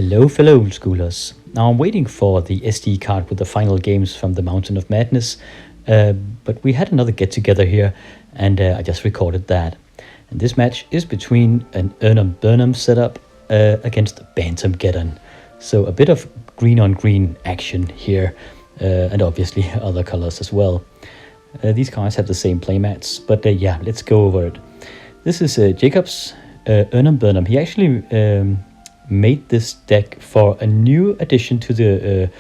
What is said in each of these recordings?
Hello fellow old schoolers. Now I'm waiting for the SD card with the final games from the Mountain of Madness, but we had another get together here and I just recorded that. And this match is between an Erhnam setup against Bantam-Geddon. So a bit of green on green action here and obviously other colors as well. These guys have the same playmats, but yeah, let's go over it. This is Jacob's Erhnam. He actually made this deck for a new addition to the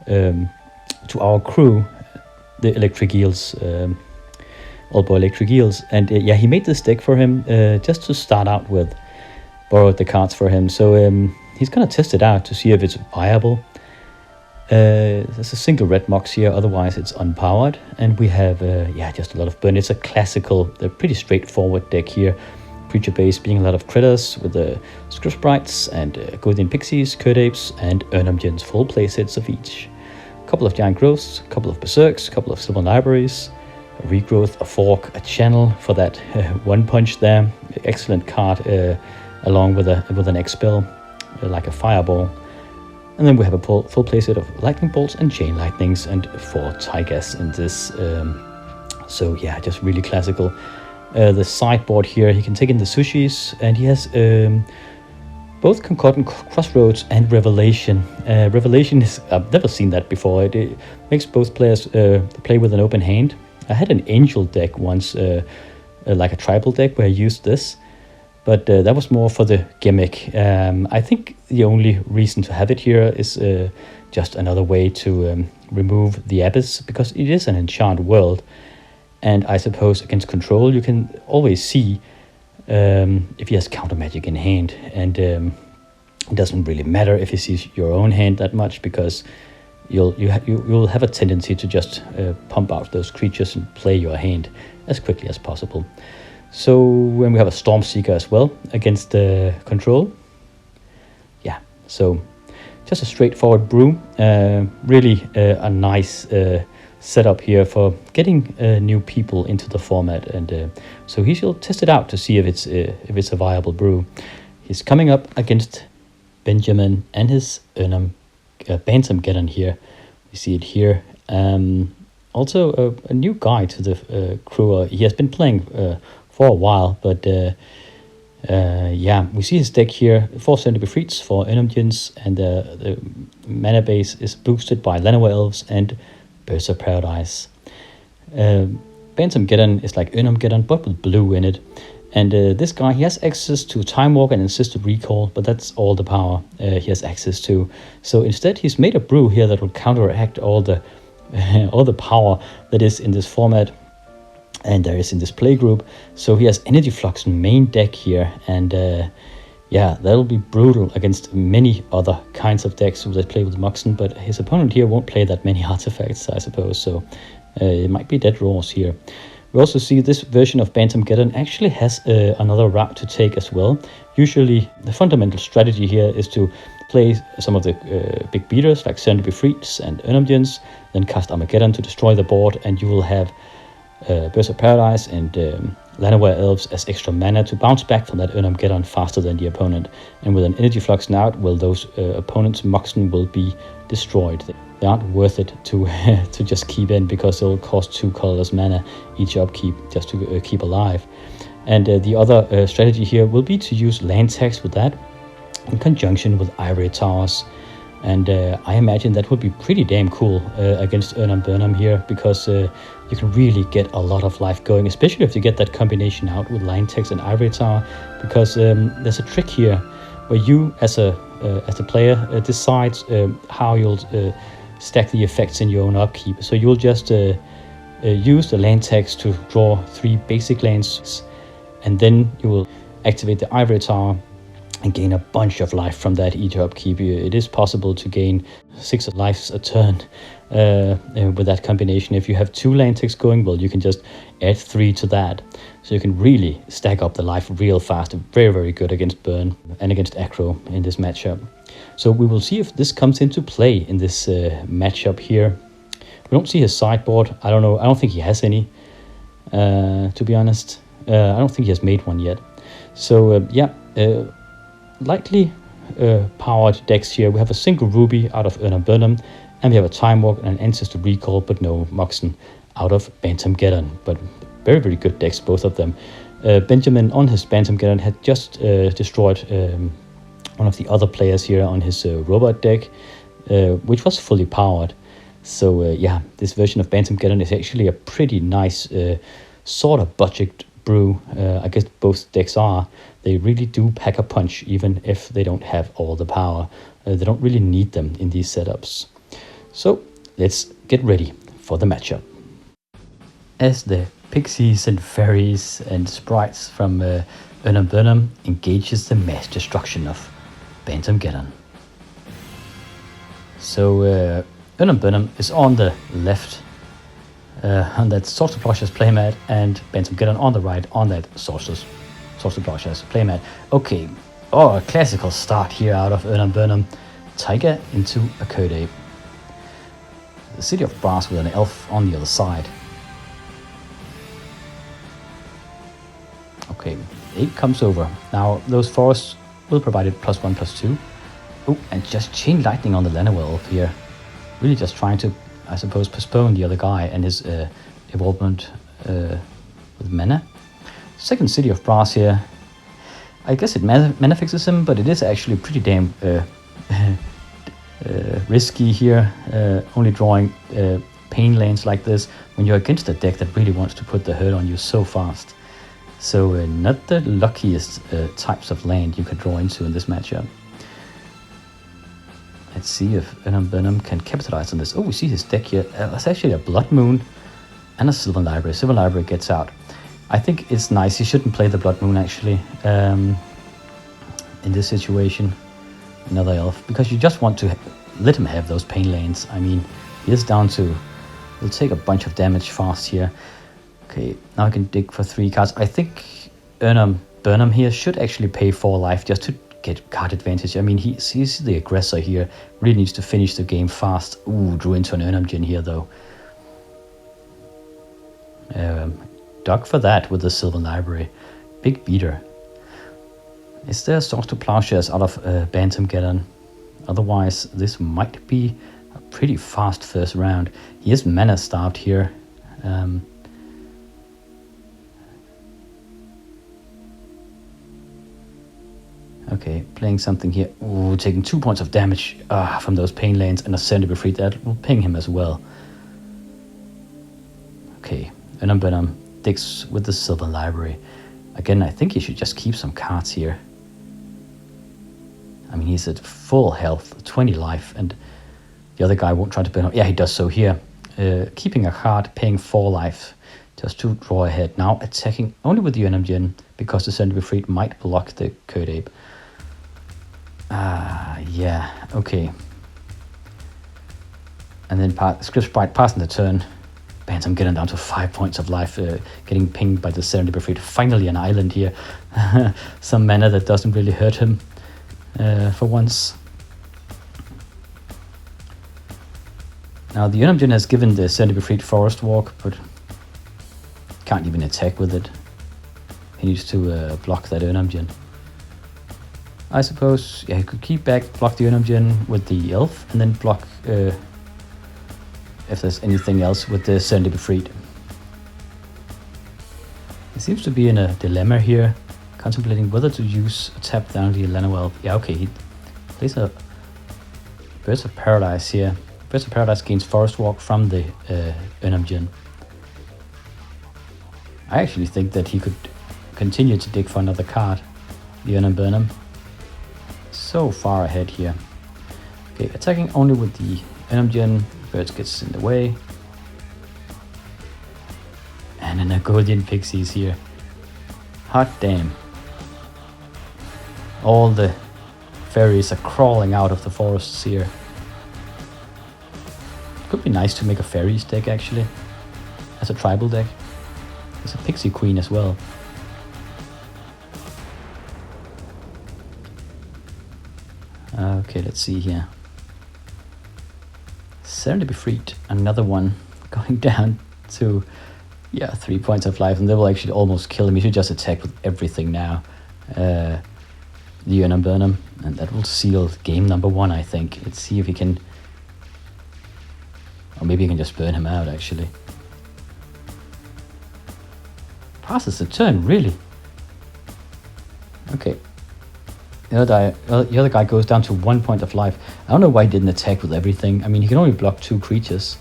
to our crew, the Electric Eels, All Boy Electric Eels, and yeah, he made this deck for him just to start out with. Borrowed the cards for him, so he's gonna test it out to see if it's viable. There's a single red mox here, otherwise it's unpowered, and we have yeah, just a lot of burn. It's a classical, pretty straightforward deck here. Creature base being a lot of critters with the Script Sprites and Golden Pixies, Curd Apes, and Erhnam full play sets of each. A couple of Giant Growths, a couple of Berserks, a couple of Silver Libraries, a Regrowth, a Fork, a Channel for that one punch there. Excellent card along with an Expel, like a Fireball. And then we have a full play set of Lightning Bolts and Chain Lightnings and 4 Tigers in this. So yeah, just really classical. The sideboard here, he can take in the Sushis, and he has both Concordant Crossroads and Revelation. Revelation is, I've never seen that before. It makes both players play with an open hand. I had an Angel deck once, like a tribal deck, where I used this, but that was more for the gimmick. I think the only reason to have it here is just another way to remove the Abyss, because it is an enchant world. And I suppose against control, you can always see if he has counter magic in hand. And it doesn't really matter if he sees your own hand that much, because you'll have a tendency to just pump out those creatures and play your hand as quickly as possible. So when we have a Stormseeker as well against control, yeah. So just a straightforward brew. Really a nice setup here for getting new people into the format, and so he shall test it out to see if it's a viable brew. He's coming up against Benjamin and his Bantam-Geddon here. You see it here. Also a new guy to the crew. He has been playing for a while, but yeah, we see his deck here. 4 Center Befriets for Erhnam, and the mana base is boosted by Llanowar Elves and Birds of Paradise. Bantam-Geddon is like Erhnam, but with blue in it. And this guy, he has access to Time Walk and Insisted Recall, but that's all the power he has access to. So instead, he's made a brew here that will counteract all the all the power that is in this format and there is in this playgroup. So he has Energy Flux main deck here, and yeah, that'll be brutal against many other kinds of decks that play with Moxen, but his opponent here won't play that many artifacts, I suppose, so it might be dead draws here. We also see this version of Bantam-Geddon actually has another route to take as well. Usually, the fundamental strategy here is to play some of the big beaters like Center Befriets and Erhnam, then cast Armageddon to destroy the board, and you will have Birds of Paradise and Llanowar Elves as extra mana to bounce back from that Erhnam faster than the opponent. And with an Energy Flux now, well, those opponents' Moxen will be destroyed. They aren't worth it to to just keep in, because they'll cost 2 colorless mana each upkeep just to keep alive. And the other strategy here will be to use land tax with that in conjunction with Ivory Towers. And I imagine that would be pretty damn cool against Erhnam here, because you can really get a lot of life going, especially if you get that combination out with Line Text and Ivory Tower, because there's a trick here where you, as a player, decides how you'll stack the effects in your own upkeep. So you'll just use the land text to draw 3 basic lands, and then you will activate the Ivory Tower and gain a bunch of life from that each upkeep. It is possible to gain 6 lives a turn with that combination. If you have 2 land text going, well, you can just add 3 to that. So you can really stack up the life real fast. Very, very good against burn and against aggro in this matchup. So we will see if this comes into play in this matchup here. We don't see his sideboard. I don't know. I don't think he has any, to be honest. I don't think he has made one yet. So yeah, likely powered decks here. We have a single Ruby out of Erhnam, and we have a Time Walk and an Ancestor Recall, but no Moxen out of Bantam-Geddon. But very, very good decks, both of them. Benjamin on his Bantam-Geddon had just destroyed one of the other players here on his robot deck, which was fully powered. So yeah, this version of Bantam-Geddon is actually a pretty nice sort of budget brew. I guess both decks are. They really do pack a punch, even if they don't have all the power. They don't really need them in these setups. So let's get ready for the matchup. As the pixies and fairies and sprites from Erhnam engages the mass destruction of Bantam-Geddon. So Erhnam is on the left on that Sorcerer Plushes playmat, and Bantam-Geddon on the right on that Sorcerer Plushes playmat. Okay, a classical start here out of Erhnam. Tiger into a Code Ape. The City of Brass with an elf on the other side. Okay, 8 comes over. Now those forests will provide it +1/+2. Oh, and just Chain Lightning on the Llanowar Elf here. Really just trying to, I suppose, postpone the other guy and his involvement with mana. Second City of Brass here. I guess it mana fixes him, but it is actually pretty damn risky here. Only drawing pain lanes like this when you're against a deck that really wants to put the hurt on you so fast. So not the luckiest types of land you could draw into in this matchup. Let's see if Erhnam can capitalize on this. Oh, we see his deck here. It's actually a Blood Moon and a Sylvan Library. Sylvan Library gets out. I think it's nice. He shouldn't play the Blood Moon, actually, in this situation. Another elf. Because you just want to let him have those pain lanes. I mean, he is down to... He'll take a bunch of damage fast here. Okay, now I can dig for 3 cards. I think Erhnam here should actually pay 4 life just to get card advantage. I mean, he's the aggressor here. Really needs to finish the game fast. Ooh, drew into an Erhnam here though. Dug for that with the Sylvan Library. Big beater. Is there a source to Plowshares out of Bantam-Geddon? Otherwise, this might be a pretty fast first round. He is mana starved here. Okay, playing something here. Ooh, taking 2 points of damage from those pain lanes and a Send to be free. That will ping him as well. Okay, Erhnam digs with the Sylvan Library. Again, I think he should just keep some cards here. I mean, he's at full health, 20 life, and the other guy won't try to burn him. Yeah, he does so here. Keeping a card, paying 4 life just to draw ahead. Now attacking only with the Erhnam because the Send to be freed might block the Code Ape. Yeah, okay. And then Script Sprite passing the turn. Bantam-Geddon down to 5 points of life, getting pinged by the Send to be freed. Finally an island here. Some mana that doesn't really hurt him for once. Now the Erhnam has given the Send to be freed Forest Walk, but can't even attack with it. He needs to block that Erhnam. I suppose, yeah, he could keep back, block the Erhnam with the elf, and then block if there's anything else with the Send to be freed. He seems to be in a dilemma here, contemplating whether to use a tap down the Llanowar. Yeah, okay, he plays a Birds of Paradise here. Birds of Paradise gains Forest Walk from the Erhnam. I actually think that he could continue to dig for another card, the Erhnam. So far ahead here. Okay, attacking only with the Erhnam. Birds gets in the way. And an Agodian Pixies here. Hot damn. All the fairies are crawling out of the forests here. Could be nice to make a fairies deck actually. As a tribal deck. There's a Pixie Queen as well. Okay, let's see here. Send to be freed. Another one going down to 3 points of life, and they will actually almost kill him. He should just attack with everything now. the Erhnam, and that will seal game number 1, I think. Let's see if he can... Or maybe he can just burn him out, actually. Passes the turn, really? Okay. The other guy goes down to 1 point of life. I don't know why he didn't attack with everything. I mean, he can only block 2 creatures.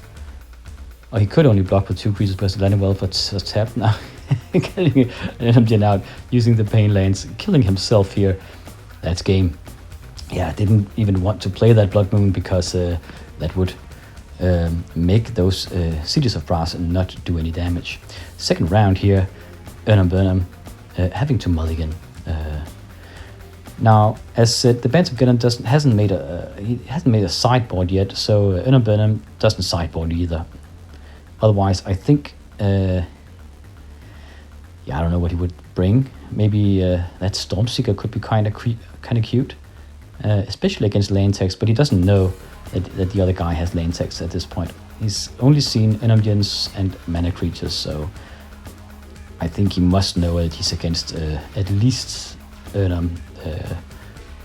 Or he could only block with 2 creatures, but he's landing well for tap now. Getting Erhnam out, using the pain lanes, killing himself here. That's game. Yeah, I didn't even want to play that Blood Moon because that would make those Cities of Brass and not do any damage. Second round here, Erhnam having to mulligan. Now, as said, the Bantam-Geddon hasn't made a sideboard yet, so Erhnam doesn't sideboard either. Otherwise, I think, yeah, I don't know what he would bring. Maybe that Stormseeker could be kind of cute, especially against lane text. But he doesn't know that the other guy has lane text at this point. He's only seen Erhnam and mana creatures, so I think he must know that he's against at least Erhnam,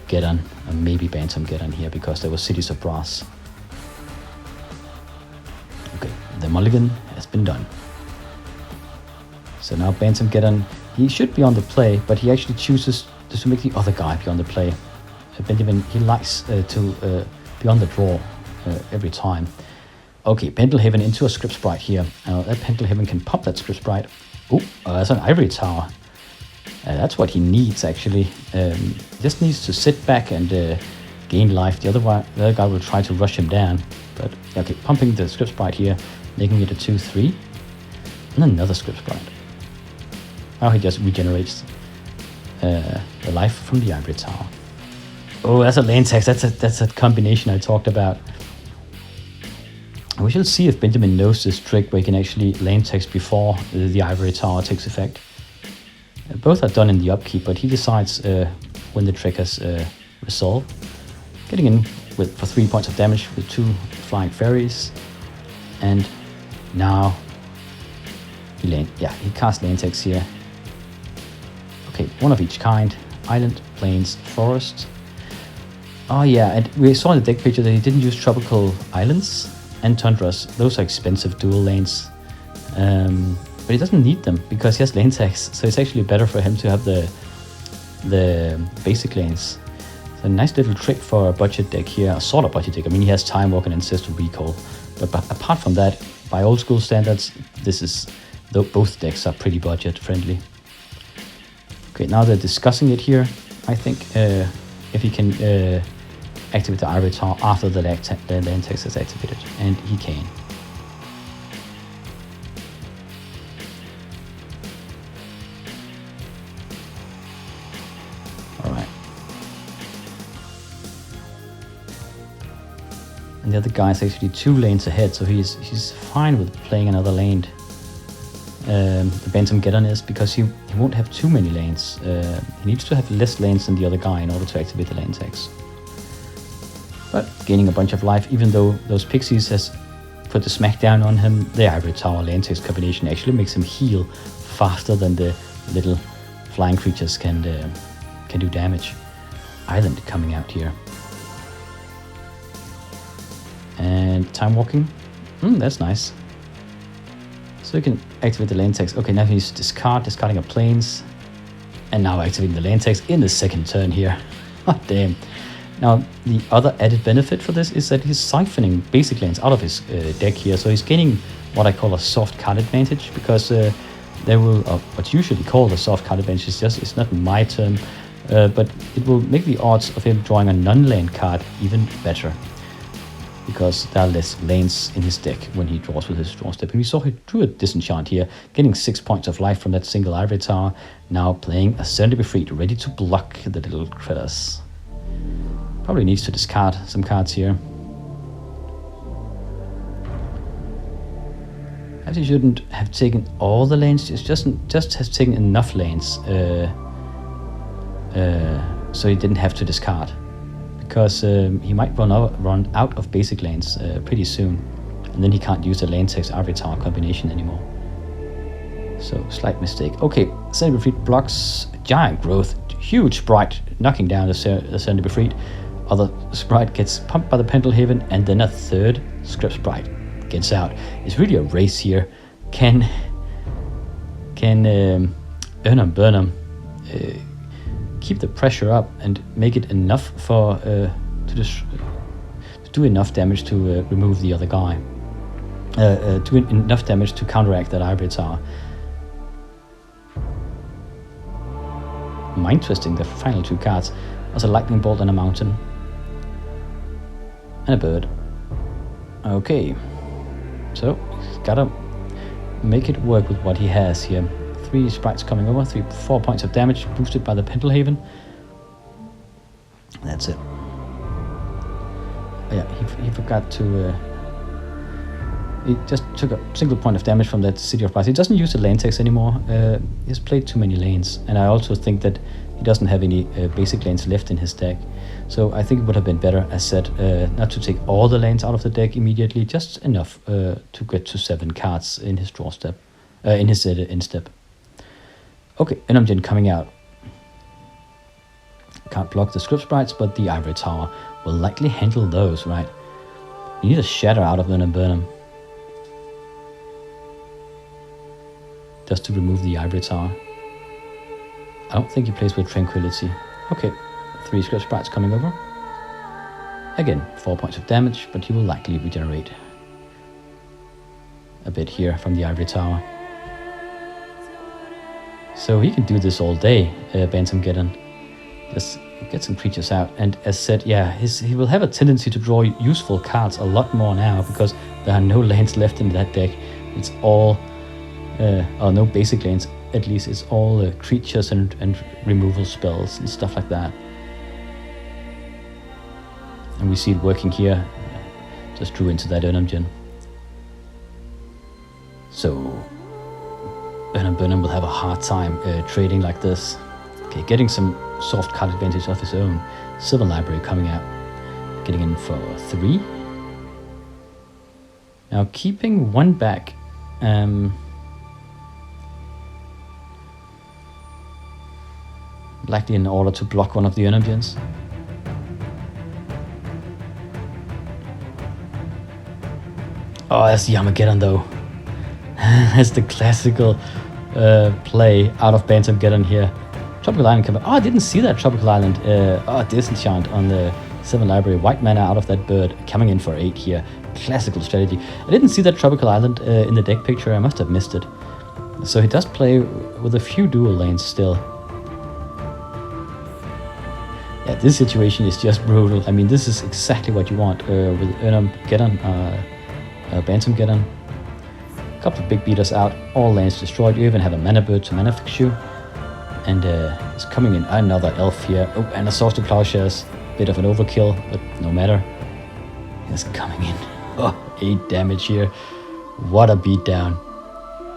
Geddon, and maybe Bantam-Geddon here, because there was Cities of Brass. Okay, the mulligan has been done. So now Bantam-Geddon, he should be on the play, but he actually chooses to make the other guy be on the play. Benjamin, he likes to be on the draw every time. Okay, Pendelhaven into a Script Sprite here. That Pendelhaven can pop that Script Sprite. Oh, that's an Ivory Tower. That's what he needs, actually. Just needs to sit back and gain life. The other guy will try to rush him down. But, okay, pumping the Script Sprite here, making it a 2-3. And another Script Sprite. Now he just regenerates the life from the Ivory Tower. Oh, that's a lane text. That's a combination I talked about. We shall see if Benjamin knows this trick where he can actually lane text before the Ivory Tower takes effect. Both are done in the upkeep, but he decides when the trick has resolved. Getting in for 3 points of damage with 2 flying fairies. And now he casts lane text here. Okay, one of each kind. Island, plains, forest. Oh yeah, and we saw in the deck picture that he didn't use tropical islands and tundras. Those are expensive dual lanes. But he doesn't need them because he has lane text, so it's actually better for him to have the basic lanes. So a nice little trick for a budget deck here, a sort of budget deck. I mean, he has Time Walk and Ancestral Recall, but apart from that, by old school standards, both decks are pretty budget friendly. Okay, now they're discussing it here. I think if he can activate the Ivory Tower after the lane text is activated, and he can. Alright. And the other guy is actually 2 lanes ahead, so he's fine with playing another lane. The Bantam-Geddon is because he won't have too many lanes. He needs to have less lanes than the other guy in order to activate the lane text. But gaining a bunch of life, even though those pixies has put the smackdown on him, the Ivory Tower lane text combination actually makes him heal faster than the little flying creatures can do damage. Island coming out here. And Time Walking. That's nice. So you can activate the lane text. Okay, now he's discarding a plains. And now activating the lane text in the second turn here. Oh, damn. Now, the other added benefit for this is that he's siphoning basic lanes out of his deck here. So he's gaining what I call a soft card advantage, because there will, what's usually called a soft card advantage, it's not my term, but it will make the odds of him drawing a non-land card even better, because there are less lanes in his deck when he draws with his draw step. And we saw he drew a Disenchant here, getting 6 points of life from that single Ivory Tower. Now playing a Surrender Be Freed, ready to block the little critters. Probably needs to discard some cards here. Perhaps he shouldn't have taken all the lanes, just has taken enough lanes so he didn't have to discard. Because he might run out of basic lanes pretty soon, and then he can't use the lane text Ivory Tower combination anymore. So, slight mistake. Okay, Surrender Be Freed blocks Giant Growth. huge sprite knocking down the center to be freed. Other sprite gets pumped by the Pendelhaven, and then a third script sprite gets out. It's really a race here. Can Erhnam Burnham keep the pressure up and make it enough for to do enough damage to remove the other guy? Do enough damage to counteract that Ivory Tower. Mind twisting the final two cards was a lightning bolt and a mountain. And a bird. Okay. So, he's gotta make it work with what he has here. 3 sprites coming over, 4 points of damage boosted by the Pendelhaven. That's it. Yeah, he forgot to... he just took a single point of damage from that City of Brass. He doesn't use the lane text anymore. He's played too many lanes. And I also think that he doesn't have any basic lanes left in his deck. So I think it would have been better, as said, not to take all the lanes out of the deck immediately, just enough to get to 7 cards in his draw step, in his end step. Okay, Erhnam coming out. Can't block the script sprites, but the Ivory Tower will likely handle those, right? You need a shatter out of Erhnam Burnham just to remove the Ivory Tower. I don't think he plays with Tranquility. Okay, 3 script sprites coming over. Again, 4 points of damage, but he will likely regenerate a bit here from the Ivory Tower. So he can do this all day, Bantam-Geddon. Just get some creatures out. And as said, yeah, he will have a tendency to draw useful cards a lot more now, because there are no lands left in that deck. It's all, or no basic lands, at least. It's all creatures and removal spells and stuff like that. And we see it working here. Just drew into that Erhnam. So Erhnam Burnham will have a hard time trading like this. Okay, getting some soft card advantage of his own. Silver Library coming out. Getting in for 3. Now keeping 1 back. Likely in order to block one of the Erhnam. Oh, that's the Armageddon though. That's the classical play out of Bantam-Geddon here. Tropical Island coming. Oh, I didn't see that Tropical Island. Disenchant on the 7 Library. White mana out of that bird. Coming in for 8 here. Classical strategy. I didn't see that Tropical Island in the deck picture. I must have missed it. So he does play with a few dual lanes still. Yeah, this situation is just brutal. I mean, this is exactly what you want with Erhnam-Geddon, Bantam-Geddon. A couple of big beaters out, all lands destroyed. You even have a mana bird to mana fix you. And it's coming in another elf here. Oh, and a Source to Plowshares. Bit of an overkill, but no matter. It's coming in. Oh, 8 damage here. What a beatdown.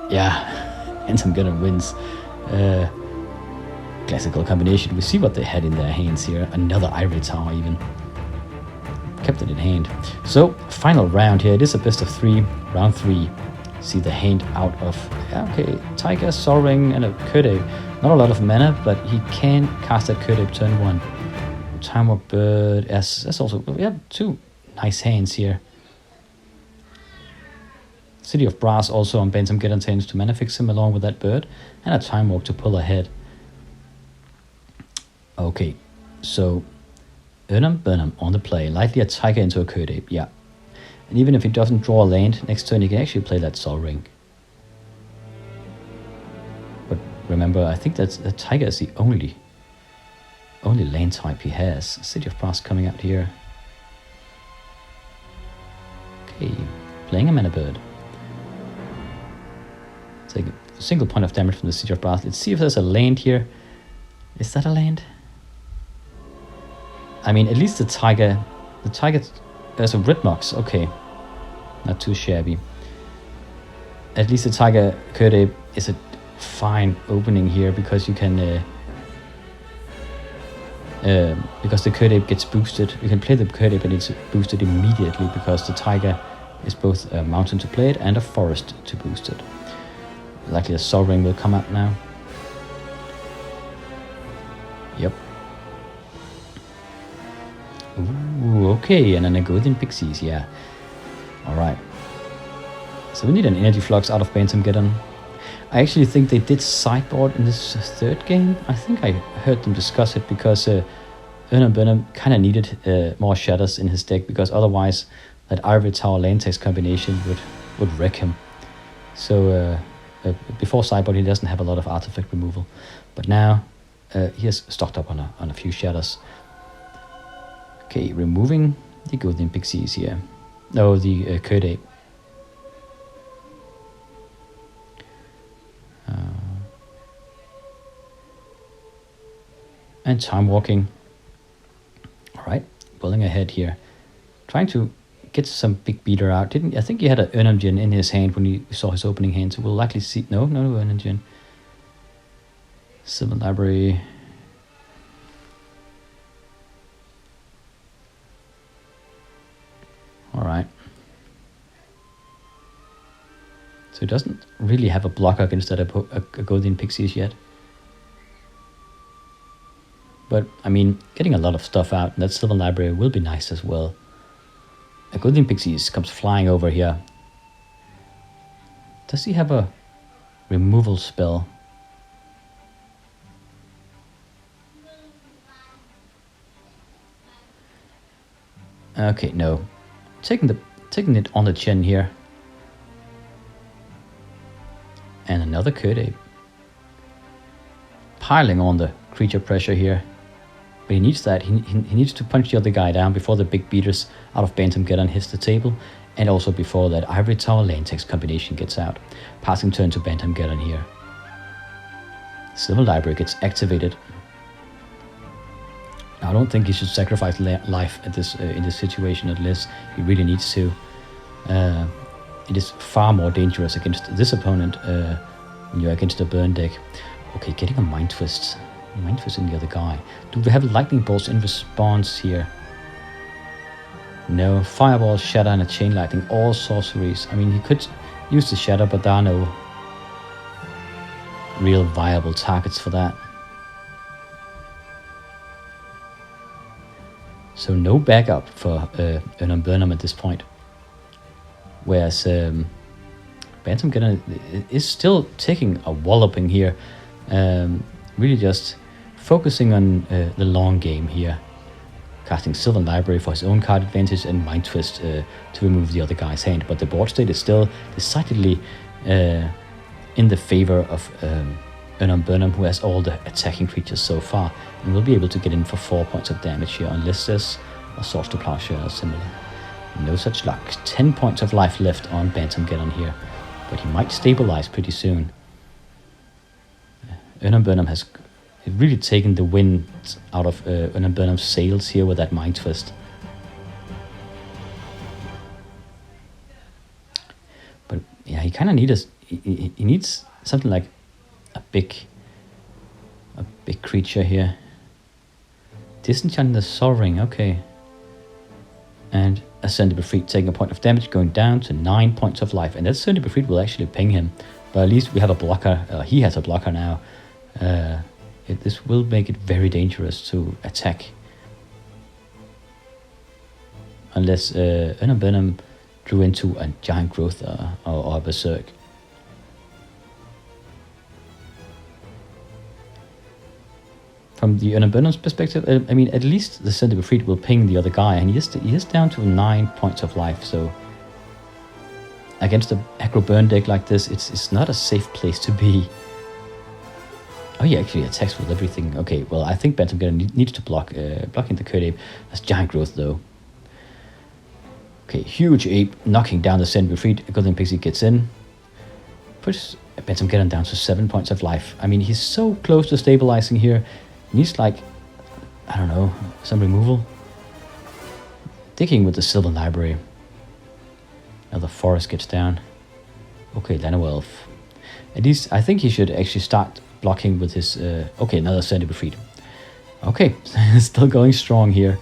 Yeah, Bantam-Geddon wins. Classical combination. We see what they had in their hands here. Another Ivory Tower even. Kept it in hand. So, final round here. It is a best of 3. Round 3. See the hand out of... Okay, Tiger, Sol Ring, and a Kurdabe. Not a lot of mana, but he can cast that Kurdabe turn 1. Time Walk Bird. That's also... We have 2 nice hands here. City of Brass also on Bantam-Geddon hands to mana fix him along with that bird. And a Time Walk to pull ahead. Okay, so Erhnam Burnham on the play. Likely a Tiger into a Kurdabe, yeah. And even if he doesn't draw a land, next turn he can actually play that Sol Ring. But remember, I think that the Tiger is the only land type he has. City of Brass coming out here. Okay, playing a mana bird. Take a single point of damage from the City of Brass. Let's see if there's a land here. Is that a land? I mean, at least the Tiger, there's a Red Mox, okay. Not too shabby. At least the Tiger Kurdabe is a fine opening here, because you can, because the Kurdabe gets boosted. You can play the Kurdabe and it's boosted immediately, because the Tiger is both a mountain to play it and a forest to boost it. Likely a Sol Ring will come up now. Ooh, okay, and then a Golden Pixies, yeah. Alright. So we need an Energy Flux out of Bantam-Geddon. I actually think they did sideboard in this third game. I think I heard them discuss it because Erhnam kind of needed more shatters in his deck, because otherwise that Ivory Tower Lantex combination would wreck him. So before sideboard he doesn't have a lot of artifact removal, but now he has stocked up on a few shatters. Okay, removing the Golden Pixies here. No, the Curd Ape. And time walking. Alright, pulling ahead here. Trying to get some big beater out. I think he had an Erhnam in his hand when we saw his opening hand, so we'll likely see. No Erhnam. Civil Library. Alright. So he doesn't really have a blocker against that a Golden Pixies yet. But, I mean, getting a lot of stuff out in that Silver Library will be nice as well. A Golden Pixies comes flying over here. Does he have a removal spell? Okay, no. Taking it on the chin here. And another Curd Ape. Piling on the creature pressure here. But he needs that. He needs to punch the other guy down before the big beaters out of Bantam-Geddon hits the table, and also before that Ivory Tower Lantex combination gets out. Passing turn to Bantam-Geddon here. Silver Library gets activated. Now, I don't think he should sacrifice life at this in this situation unless he really needs to. It is far more dangerous against this opponent when you're against a burn deck. Okay, getting a Mind Twist. Mind Twist in the other guy. Do we have Lightning Bolts in response here? No. Fireball, Shatter, and a Chain Lightning. All sorceries. I mean, he could use the Shatter, but there are no real viable targets for that. So no backup for Erhnam at this point. Whereas Bantam-Geddon is still taking a walloping here. Really just focusing on the long game here. Casting Silver Library for his own card advantage and Mind Twist to remove the other guy's hand. But the board state is still decidedly in the favor of Erhnam, who has all the attacking creatures so far, and will be able to get in for 4 points of damage here, unless there's a Source to Plowshare or similar. No such luck. 10 points of life left on Bantam-Geddon here, but he might stabilize pretty soon. Erhnam has really taken the wind out of Erhnam's sails here with that Mind Twist. But yeah, he kind of needs he needs something like a big creature here. Disenchant the Soaring, okay. And Ascended Befried taking a point of damage, going down to 9 points of life. And that Ascended Befried will actually ping him. But at least we have a blocker. He has a blocker now. This will make it very dangerous to attack. Unless Erhnam drew into a Giant Growth or a Berserk. From the Erhnam's perspective, I mean, at least the Ascended Befried will ping the other guy, and he is down to 9 points of life, so against a aggro burn deck like this, it's not a safe place to be. Oh, he actually attacks with everything. Okay, well, I think Bantam-Geddon needs to block, blocking the Curd Ape. That's Giant Growth, though. Okay, huge ape knocking down the Ascended Befried. Golden Pixie gets in. Puts Bantam-Geddon down to 7 points of life. I mean, he's so close to stabilizing here. He needs, like, I don't know, some removal. Digging with the Silver Library. Now the Forest gets down. Okay, Lano Elf. At least, I think he should actually start blocking with his... okay, another Ascended Befried. Okay, still going strong here.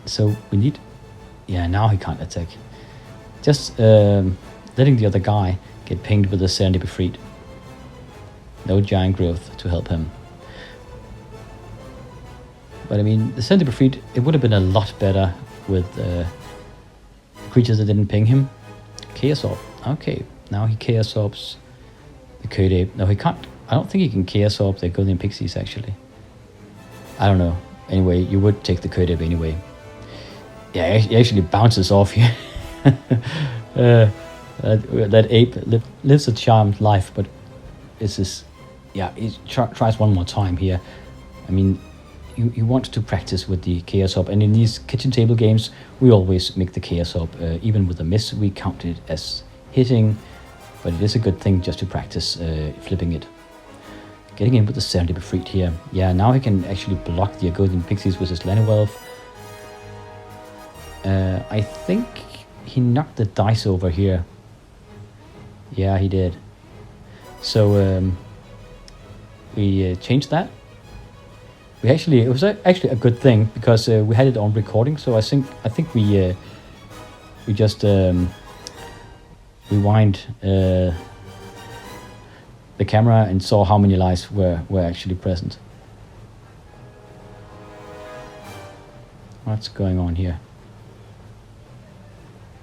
So we need... Yeah, now he can't attack. Just letting the other guy get pinged with the Ascended Befried. No Giant Growth to help him. But I mean, the Centipedes Fleet, it would have been a lot better with creatures that didn't ping him. Chaos Orb. Okay, now he Chaos Orbs the Curd Ape. No, he can't. I don't think he can Chaos Orb the Golden Pixies, actually. I don't know. Anyway, you would take the Curd Ape anyway. Yeah, he actually bounces off here. That ape lives a charmed life, but it's just, yeah, he tries one more time here. I mean, you want to practice with the Chaos Orb, and in these kitchen table games, we always make the Chaos Orb. Even with a miss, we count it as hitting, but it is a good thing just to practice flipping it. Getting in with the Centipedes Fleet here. Yeah, now he can actually block the Golden Pixies with his Llanowelf. I think he knocked the dice over here. Yeah, he did. So we changed that. It was actually a good thing because we had it on recording. So I think we just rewind the camera and saw how many lives were actually present. What's going on here?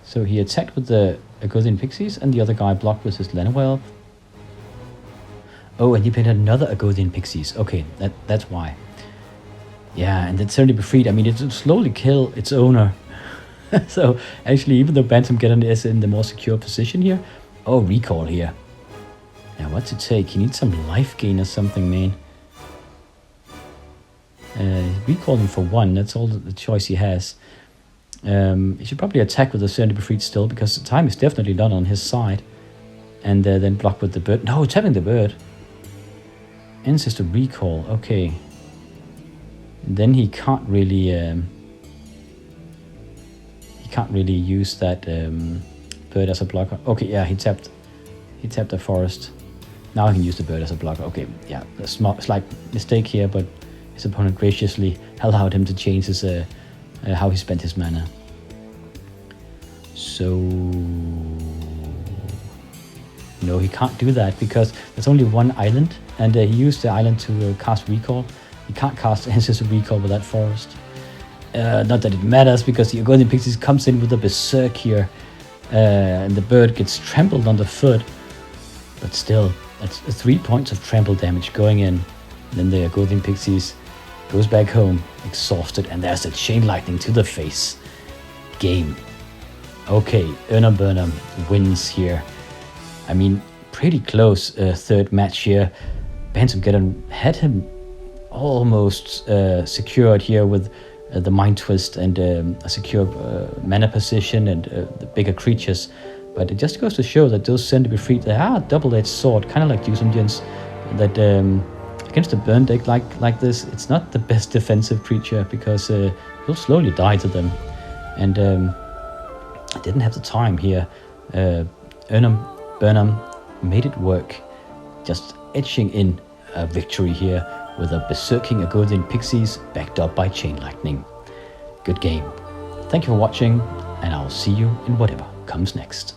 So he attacked with the Golden Pixies, and the other guy blocked with his Llanowelf. Oh, and he painted another Golden Pixies. Okay, that's why. Yeah, and that Centipedes Fleet, I mean, it will slowly kill its owner. So, actually, even though Bantam-Geddon is in the more secure position here... Oh, recall here. Yeah, what's it take? He needs some life gain or something, man. Recalling for 1, that's all the choice he has. He should probably attack with the Centipedes Fleet still, because the time is definitely not on his side. And then block with the bird. No, it's having the bird. Ancestor recall, okay. And then he can't really use that bird as a blocker. Okay, yeah, he tapped the forest. Now he can use the bird as a blocker. Okay, yeah, a slight mistake here, but his opponent graciously allowed him to change his how he spent his mana. So no, he can't do that because there's only one island, and he used the island to cast recall. He can't cast Ancestor Recall with that forest. Not that it matters, because the Golden Pixies comes in with a Berserk here, and the bird gets trampled underfoot. But still, that's 3 points of trample damage going in. And then the Golden Pixies goes back home, exhausted, and there's a Chain Lightning to the face. Game. Okay, Erhnam wins here. I mean, pretty close third match here. Bantam-Geddon had him almost secured here with the Mind Twist and a secure mana position and the bigger creatures. But it just goes to show that those Centipedes Fleet, they are a double-edged sword, kind of like Dusumdians, that against a burn deck like this, it's not the best defensive creature, because you'll slowly die to them. And I didn't have the time here. Erhnam made it work, just etching in a victory here with a Berserking a Golden Pixies backed up by Chain Lightning. Good game. Thank you for watching, and I'll see you in whatever comes next.